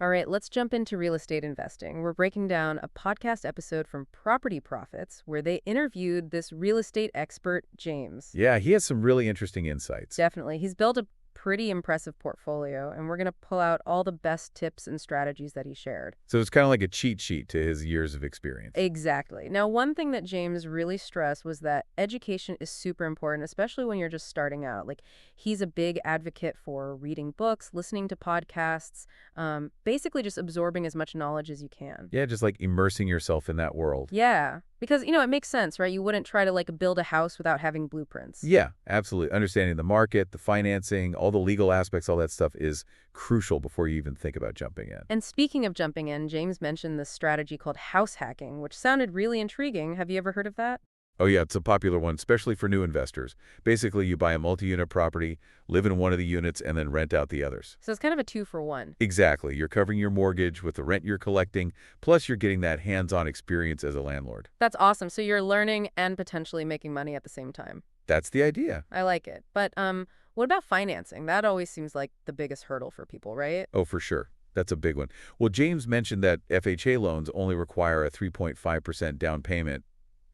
All right, let's jump into real estate investing. We're breaking down a podcast episode from Property Profits where they interviewed this real estate expert, James. Yeah, he has some really interesting insights. Definitely. He's built a pretty impressive portfolio, and we're going to pull out all the best tips and strategies that he shared. So it's kind of like a cheat sheet to his years of experience. Exactly. Now, one thing that James really stressed was that education is super important, especially when you're just starting out. Like, he's a big advocate for reading books, listening to podcasts, basically just absorbing as much knowledge as you can. Yeah, just like immersing yourself in that world. Yeah, because, it makes sense, right? You wouldn't try to, build a house without having blueprints. Yeah, absolutely. Understanding the market, the financing, all the legal aspects, all that stuff is crucial before you even think about jumping in. And speaking of jumping in, James mentioned this strategy called house hacking, which sounded really intriguing. Have you ever heard of that? Oh yeah, it's a popular one, especially for new investors. Basically, you buy a multi-unit property, live in one of the units, and then rent out the others. So it's kind of a 2-for-1. Exactly. You're covering your mortgage with the rent you're collecting, plus you're getting that hands-on experience as a landlord. That's awesome. So you're learning and potentially making money at the same time. That's the idea. I like it. But what about financing? That always seems like the biggest hurdle for people, right? Oh, for sure. That's a big one. Well, James mentioned that FHA loans only require a 3.5% down payment,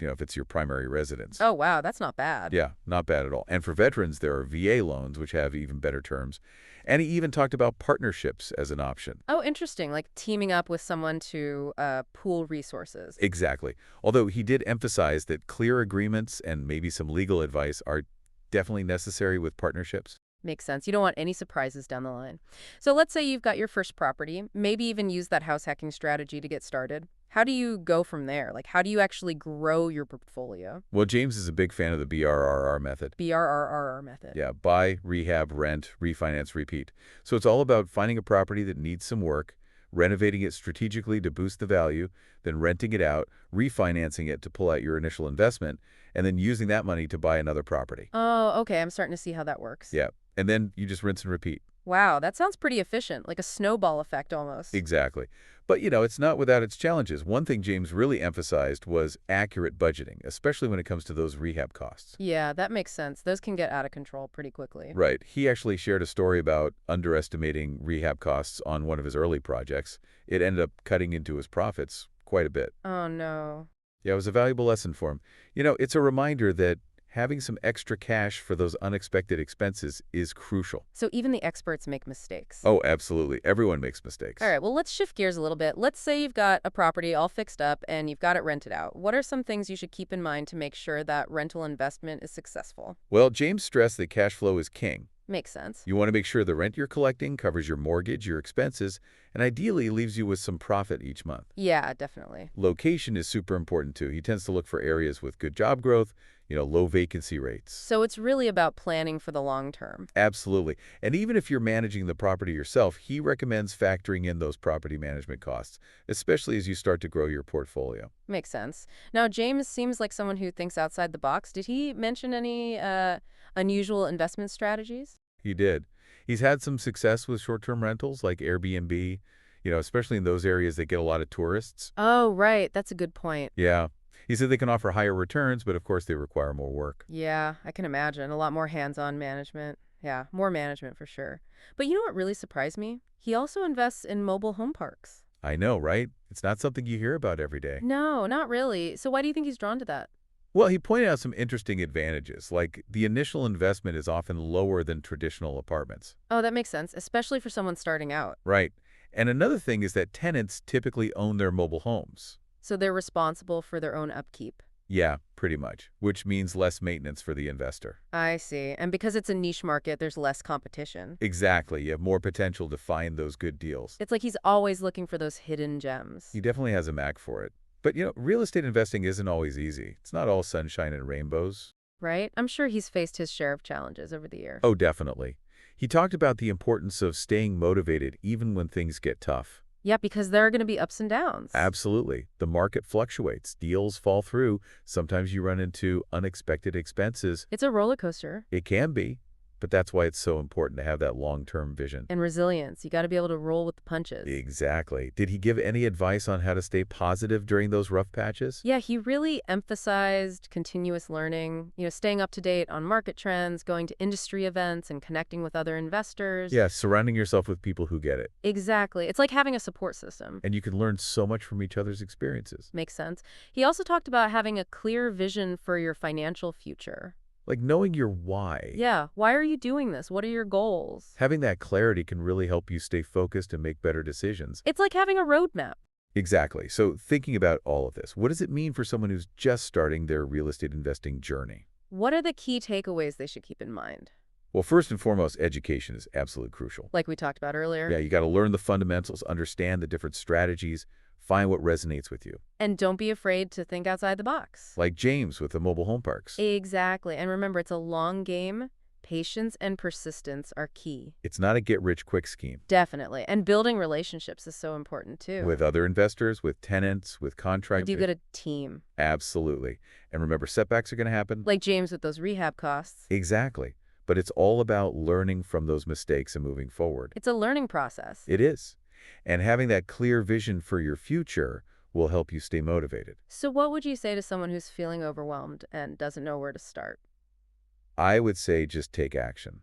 if it's your primary residence. Oh, wow. That's not bad. Yeah, not bad at all. And for veterans, there are VA loans, which have even better terms. And he even talked about partnerships as an option. Oh, interesting. Like teaming up with someone to pool resources. Exactly. Although he did emphasize that clear agreements and maybe some legal advice are definitely necessary with partnerships. Makes sense. You don't want any surprises down the line. So let's say you've got your first property, maybe even use that house hacking strategy to get started. How do you go from there? How do you actually grow your portfolio? Well, James is a big fan of the BRRRR method. BRRRR method. Yeah, buy, rehab, rent, refinance, repeat. So it's all about finding a property that needs some work, renovating it strategically to boost the value, then renting it out, refinancing it to pull out your initial investment, and then using that money to buy another property. Oh, okay. I'm starting to see how that works. Yeah, and then you just rinse and repeat. Wow, that sounds pretty efficient, like a snowball effect almost. Exactly. But, it's not without its challenges. One thing James really emphasized was accurate budgeting, especially when it comes to those rehab costs. Yeah, that makes sense. Those can get out of control pretty quickly. Right. He actually shared a story about underestimating rehab costs on one of his early projects. It ended up cutting into his profits quite a bit. Oh, no. Yeah, it was a valuable lesson for him. It's a reminder that having some extra cash for those unexpected expenses is crucial. So even the experts make mistakes. Oh, absolutely. Everyone makes mistakes. All right, well, let's shift gears a little bit. Let's say you've got a property all fixed up and you've got it rented out. What are some things you should keep in mind to make sure that rental investment is successful? Well, James stressed that cash flow is king. Makes sense. You want to make sure the rent you're collecting covers your mortgage, your expenses, and ideally leaves you with some profit each month. Yeah, definitely. Location is super important too. He tends to look for areas with good job growth, low vacancy rates. So it's really about planning for the long term. Absolutely. And even if you're managing the property yourself, he recommends factoring in those property management costs, especially as you start to grow your portfolio. Makes sense. Now, James seems like someone who thinks outside the box. Did he mention any unusual investment strategies? He did. He's had some success with short-term rentals like Airbnb, especially in those areas that get a lot of tourists. Oh, right. That's a good point. Yeah. He said they can offer higher returns, but of course they require more work. Yeah, I can imagine. A lot more hands-on management. Yeah, more management for sure. But you know what really surprised me? He also invests in mobile home parks. I know, right? It's not something you hear about every day. No, not really. So why do you think he's drawn to that? Well, he pointed out some interesting advantages, like the initial investment is often lower than traditional apartments. Oh, that makes sense, especially for someone starting out. Right. And another thing is that tenants typically own their mobile homes. So they're responsible for their own upkeep. Yeah, pretty much, which means less maintenance for the investor. I see. And because it's a niche market, there's less competition. Exactly. You have more potential to find those good deals. It's like he's always looking for those hidden gems. He definitely has a knack for it. But, real estate investing isn't always easy. It's not all sunshine and rainbows. Right? I'm sure he's faced his share of challenges over the years. Oh, definitely. He talked about the importance of staying motivated even when things get tough. Yeah, because there are going to be ups and downs. Absolutely. The market fluctuates. Deals fall through. Sometimes you run into unexpected expenses. It's a roller coaster. It can be. But that's why it's so important to have that long-term vision. And resilience. You got to be able to roll with the punches. Exactly. Did he give any advice on how to stay positive during those rough patches? Yeah, he really emphasized continuous learning, staying up to date on market trends, going to industry events, and connecting with other investors. Yeah, surrounding yourself with people who get it. Exactly. It's like having a support system. And you can learn so much from each other's experiences. Makes sense. He also talked about having a clear vision for your financial future. Like knowing your why. Yeah, why are you doing this? What are your goals? Having that clarity can really help you stay focused and make better decisions. It's like having a roadmap. Exactly. So thinking about all of this, what does it mean for someone who's just starting their real estate investing journey? What are the key takeaways they should keep in mind? Well, first and foremost, education is absolutely crucial. Like we talked about earlier. Yeah, you got to learn the fundamentals, understand the different strategies, find what resonates with you. And don't be afraid to think outside the box. Like James with the mobile home parks. Exactly. And remember, it's a long game. Patience and persistence are key. It's not a get-rich-quick scheme. Definitely. And building relationships is so important, too. With other investors, with tenants, with Do contractors. you get a team? Absolutely. And remember, setbacks are going to happen. Like James with those rehab costs. Exactly. But it's all about learning from those mistakes and moving forward. It's a learning process. It is. And having that clear vision for your future will help you stay motivated. So what would you say to someone who's feeling overwhelmed and doesn't know where to start? I would say just take action.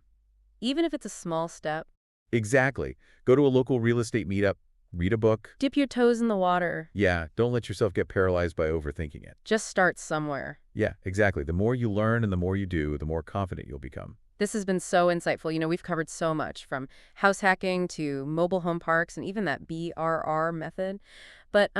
Even if it's a small step, Exactly. Go to a local real estate meetup, read a book. dip your toes in the water. Yeah, don't let yourself get paralyzed by overthinking it. Just start somewhere. Yeah, exactly. The more you learn and the more you do, the more confident you'll become. This has been so insightful. We've covered so much, from house hacking to mobile home parks and even that BRRR method. But,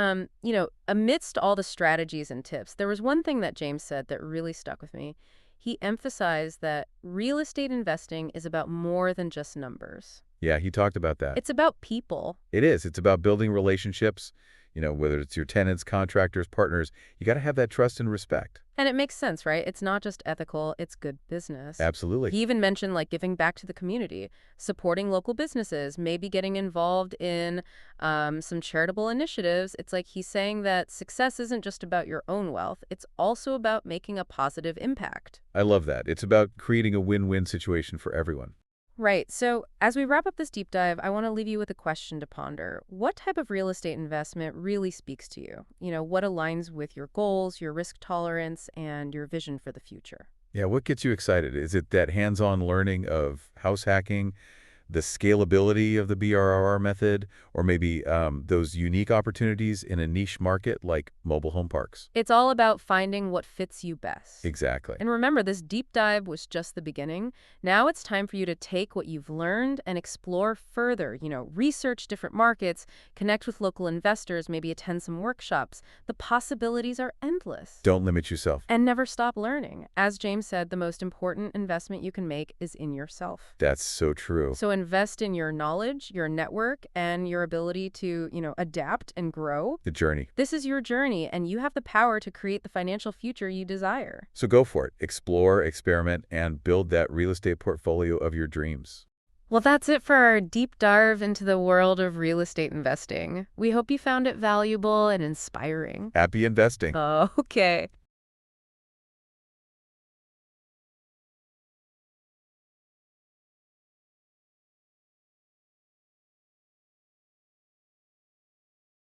amidst all the strategies and tips, there was one thing that James said that really stuck with me. He emphasized that real estate investing is about more than just numbers. Yeah, he talked about that. It's about people. It is. It's about building relationships, whether it's your tenants, contractors, partners. You got to have that trust and respect. And it makes sense, right? It's not just ethical, it's good business. Absolutely. He even mentioned giving back to the community, supporting local businesses, maybe getting involved in some charitable initiatives. It's like he's saying that success isn't just about your own wealth. It's also about making a positive impact. I love that. It's about creating a win-win situation for everyone. Right. So as we wrap up this deep dive, I want to leave you with a question to ponder. What type of real estate investment really speaks to you? What aligns with your goals, your risk tolerance, and your vision for the future? Yeah, what gets you excited? Is it that hands-on learning of house hacking, the scalability of the BRRR method, or maybe those unique opportunities in a niche market like mobile home parks? It's all about finding what fits you best. Exactly. And remember, this deep dive was just the beginning. Now it's time for you to take what you've learned and explore further. Research different markets, connect with local investors, maybe attend some workshops. The possibilities are endless. Don't limit yourself. And never stop learning. As James said, the most important investment you can make is in yourself. That's so true. So invest in your knowledge, your network, and your ability to, adapt and grow. The journey. This is your journey, and you have the power to create the financial future you desire. So go for it. Explore, experiment, and build that real estate portfolio of your dreams. Well, that's it for our deep dive into the world of real estate investing. We hope you found it valuable and inspiring. Happy investing. Okay.